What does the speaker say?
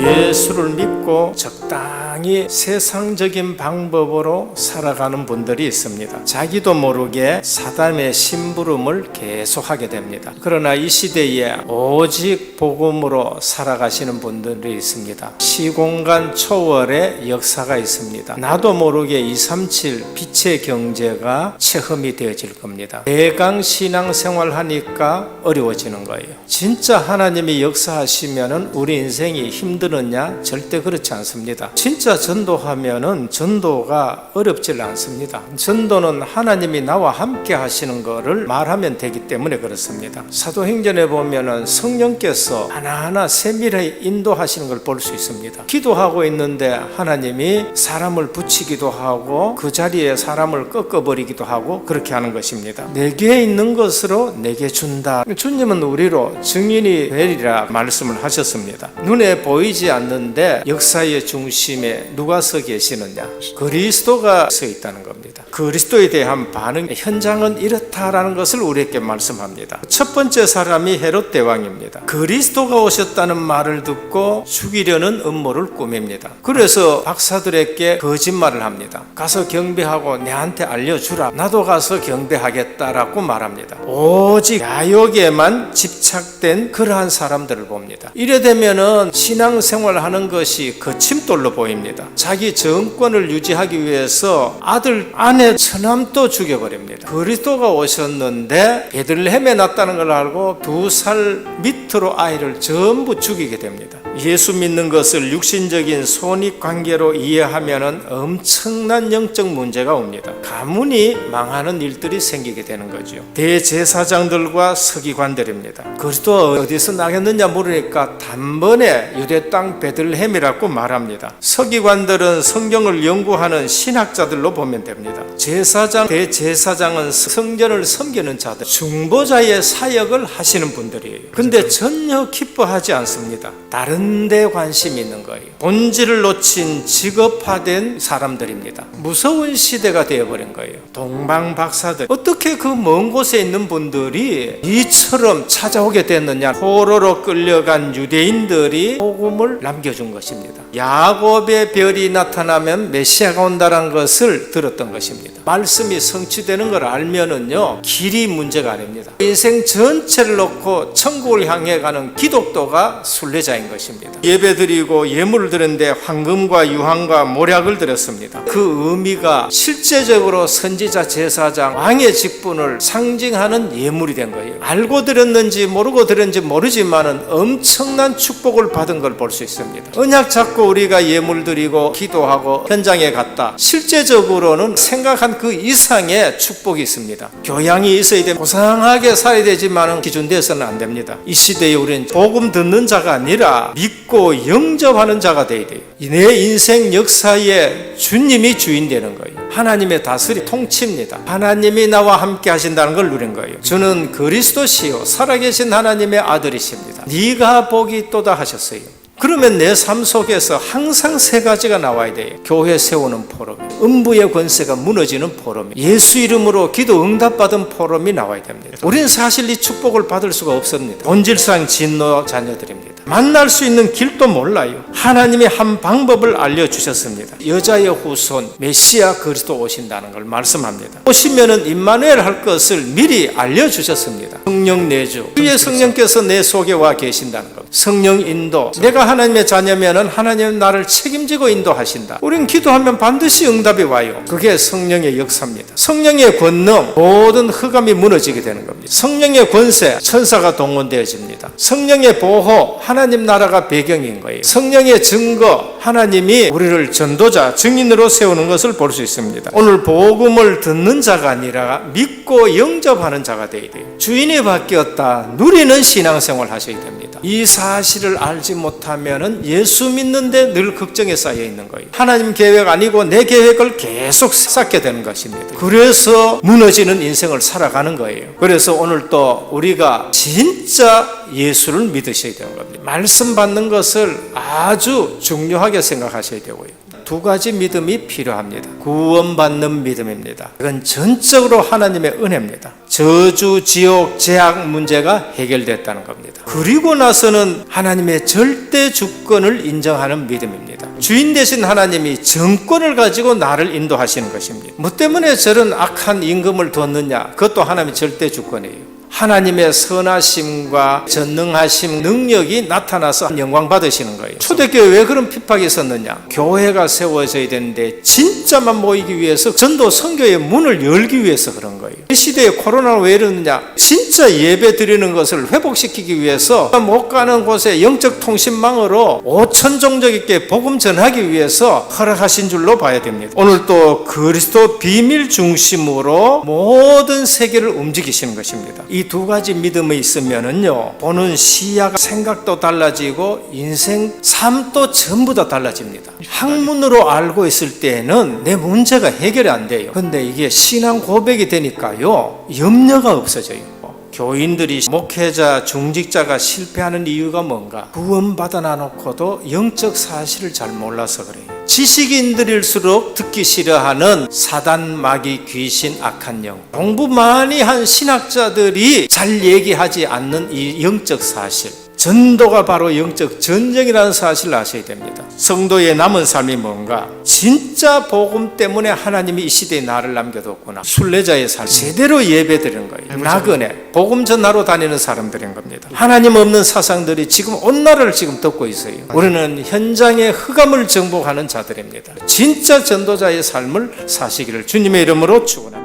예수를 믿고 적당히 세상적인 방법으로 살아가는 분들이 있습니다. 자기도 모르게 사단의 심부름을 계속하게 됩니다. 그러나 이 시대에 오직 복음으로 살아가시는 분들이 있습니다. 시공간 초월의 역사가 있습니다. 나도 모르게 237 빛의 경제가 체험이 되어질 겁니다. 대강 신앙생활 하니까 어려워지는 거예요. 진짜 하나님이 역사하시면은 우리 인생이 힘드느냐? 절대 그렇지 않습니다. 진짜 전도하면은 전도가 어렵질 않습니다. 전도는 하나님이 나와 함께 하시는 것을 말하면 되기 때문에 그렇습니다. 사도행전에 보면은 성령께서 하나하나 세밀하게 인도하시는 걸 볼 수 있습니다. 기도하고 있는데 하나님이 사람을 붙이기도 하고 그 자리에 사람을 꺾어버리기도 하고 그렇게 하는 것입니다. 내게 있는 것으로 내게 준다. 주님은 우리로 증인이 되리라 말씀을 하셨습니다. 눈에 보이지 않는데 역사의 중심에 누가 서 계시느냐? 그리스도가 서 있다는 겁니다. 그리스도에 대한 반응, 현장은 이렇다라는 것을 우리에게 말씀합니다. 첫 번째 사람이 헤롯 대왕입니다. 그리스도가 오셨다는 말을 듣고 죽이려는 음모를 꾸밉니다. 그래서 박사들에게 거짓말을 합니다. 가서 경배하고 내한테 알려주라. 나도 가서 경배하겠다라고 말합니다. 오직 야욕에만 집착된 그러한 사람들을 봅니다. 이래 되면은 신앙생활하는 것이 거침돌로 보입니다. 자기 정권을 유지하기 위해서 아들, 아내, 처남도 죽여버립니다. 그리스도가 오셨는데 베들레헴에 났다는 걸 알고 2살 밑으로 아이를 전부 죽이게 됩니다. 예수 믿는 것을 육신적인 손익관계로 이해하면 엄청난 영적 문제가 옵니다. 가문이 망하는 일들이 생기게 되는 거죠. 대제사장들과 서기관들입니다. 그리스도 어디서 나겠느냐 물으니까 단번에 유대 땅 베들레헴이라고 말합니다. 서기관들은 성경을 연구하는 신학자들로 보면 됩니다. 제사장, 대제사장은 성전을 섬기는 자들, 중보자의 사역을 하시는 분들이에요. 근데 전혀 기뻐하지 않습니다. 다른 데 관심이 있는 거예요. 본질을 놓친 직업화된 사람들입니다. 무서운 시대가 되어버린 거예요. 동방박사들, 어떻게 그 먼 곳에 있는 분들이 이처럼 찾아오게 됐느냐? 포로로 끌려간 유대인들이 복음을 남겨준 것입니다. 야곱의 별이 나타나면 메시아가 온다는 것을 들었던 것입니다. 말씀이 성취되는 걸 알면은요, 길이 문제가 아닙니다. 인생 전체를 놓고 천국을 향해 가는 기독도가 순례자인 것입니다. 예배드리고 예물을 드렸는데 황금과 유황과 모략을 드렸습니다. 그 의미가 실제적으로 선지자, 제사장, 왕의 직분을 상징하는 예물이 된 거예요. 알고 드렸는지 모르고 드렸는지 모르지만은 엄청난 축복을 받은 걸 볼 수 있습니다. 언약 잡고 우리가 예물 드리고 기도하고 현장에 갔다. 실제적으로는 생각한 그 이상의 축복이 있습니다. 교양이 있어야 되고 고상하게 살아야 되지만은 기준돼서는 안 됩니다. 이 시대에 우리는 복음 듣는 자가 아니라 믿고 영접하는 자가 되어야 돼요. 내 인생 역사에 주님이 주인 되는 거예요. 하나님의 다스림, 통치입니다. 하나님이 나와 함께 하신다는 걸 누린 거예요. 저는 그리스도시요 살아계신 하나님의 아들이십니다. 네가 복이 있도다 하셨어요. 그러면 내 삶 속에서 항상 세 가지가 나와야 돼요. 교회 세우는 포럼, 음부의 권세가 무너지는 포럼, 예수 이름으로 기도 응답받은 포럼이 나와야 됩니다. 우리는 사실 이 축복을 받을 수가 없습니다. 본질상 진노 자녀들입니다. 만날 수 있는 길도 몰라요. 하나님이 한 방법을 알려주셨습니다. 여자의 후손 메시아 그리스도 오신다는 걸 말씀합니다. 오시면은 임마누엘 할 것을 미리 알려주셨습니다. 성령 내주, 주의 성령께서 내 속에 와 계신다는 것, 성령 인도. 내가 하나님의 자녀면은 하나님은 나를 책임지고 인도하신다. 우리는 기도하면 반드시 응답이 와요. 그게 성령의 역사입니다. 성령의 권능, 모든 흑암이 무너지게 되는 겁니다. 성령의 권세, 천사가 동원되어집니다. 성령의 보호, 하나님 나라가 배경인 거예요. 성령의 증거, 하나님이 우리를 전도자, 증인으로 세우는 것을 볼 수 있습니다. 오늘 복음을 듣는 자가 아니라 믿고 영접하는 자가 되어야 돼요. 주인이 바뀌었다, 누리는 신앙생활 하셔야 됩니다. 이 사실을 알지 못하면 예수 믿는데 늘 걱정에 쌓여 있는 거예요. 하나님 계획 아니고 내 계획을 계속 쌓게 되는 것입니다. 그래서 무너지는 인생을 살아가는 거예요. 그래서 오늘 또 우리가 진짜 예수를 믿으셔야 되는 겁니다. 말씀 받는 것을 아주 중요하게 생각하셔야 되고요. 두 가지 믿음이 필요합니다. 구원받는 믿음입니다. 이건 전적으로 하나님의 은혜입니다. 저주, 지옥, 재앙 문제가 해결됐다는 겁니다. 그리고 나서는 하나님의 절대 주권을 인정하는 믿음입니다. 주인 되신 하나님이 정권을 가지고 나를 인도하시는 것입니다. 뭐 때문에 저런 악한 임금을 뒀느냐? 그것도 하나님의 절대 주권이에요. 하나님의 선하심과 전능하심, 능력이 나타나서 영광 받으시는 거예요. 초대교회 왜 그런 핍박이 있었느냐? 교회가 세워져야 되는데 진짜만 모이기 위해서 전도 선교의 문을 열기 위해서 그런 거예요. 이 시대에 코로나가 왜 이러느냐? 진짜 예배 드리는 것을 회복시키기 위해서 못 가는 곳에 영적 통신망으로 5천 종족에게 복음 전하기 위해서 허락하신 줄로 봐야 됩니다. 오늘 또 그리스도 비밀 중심으로 모든 세계를 움직이시는 것입니다. 이 두 가지 믿음이 있으면은요, 보는 시야가, 생각도 달라지고 인생 삶도 전부 다 달라집니다. 학문으로 알고 있을 때는 내 문제가 해결이 안 돼요. 근데 이게 신앙 고백이 되니까요, 염려가 없어져요. 교인들이, 목회자, 중직자가 실패하는 이유가 뭔가? 구원받아 놔놓고도 영적 사실을 잘 몰라서 그래요. 지식인들일수록 듣기 싫어하는 사단, 마귀, 귀신, 악한 영, 공부 많이 한 신학자들이 잘 얘기하지 않는 이 영적 사실, 전도가 바로 영적 전쟁이라는 사실을 아셔야 됩니다. 성도의 남은 삶이 뭔가? 진짜 복음 때문에 하나님이 이 시대에 나를 남겨뒀구나. 순례자의 삶, 제대로 예배드리는 거예요. 나그네, 복음 전하러 다니는 사람들인 겁니다. 하나님 없는 사상들이 지금 온 나라를 지금 덮고 있어요. 우리는 현장의 흑암을 정복하는 자들입니다. 진짜 전도자의 삶을 사시기를 주님의 이름으로 축원합니다.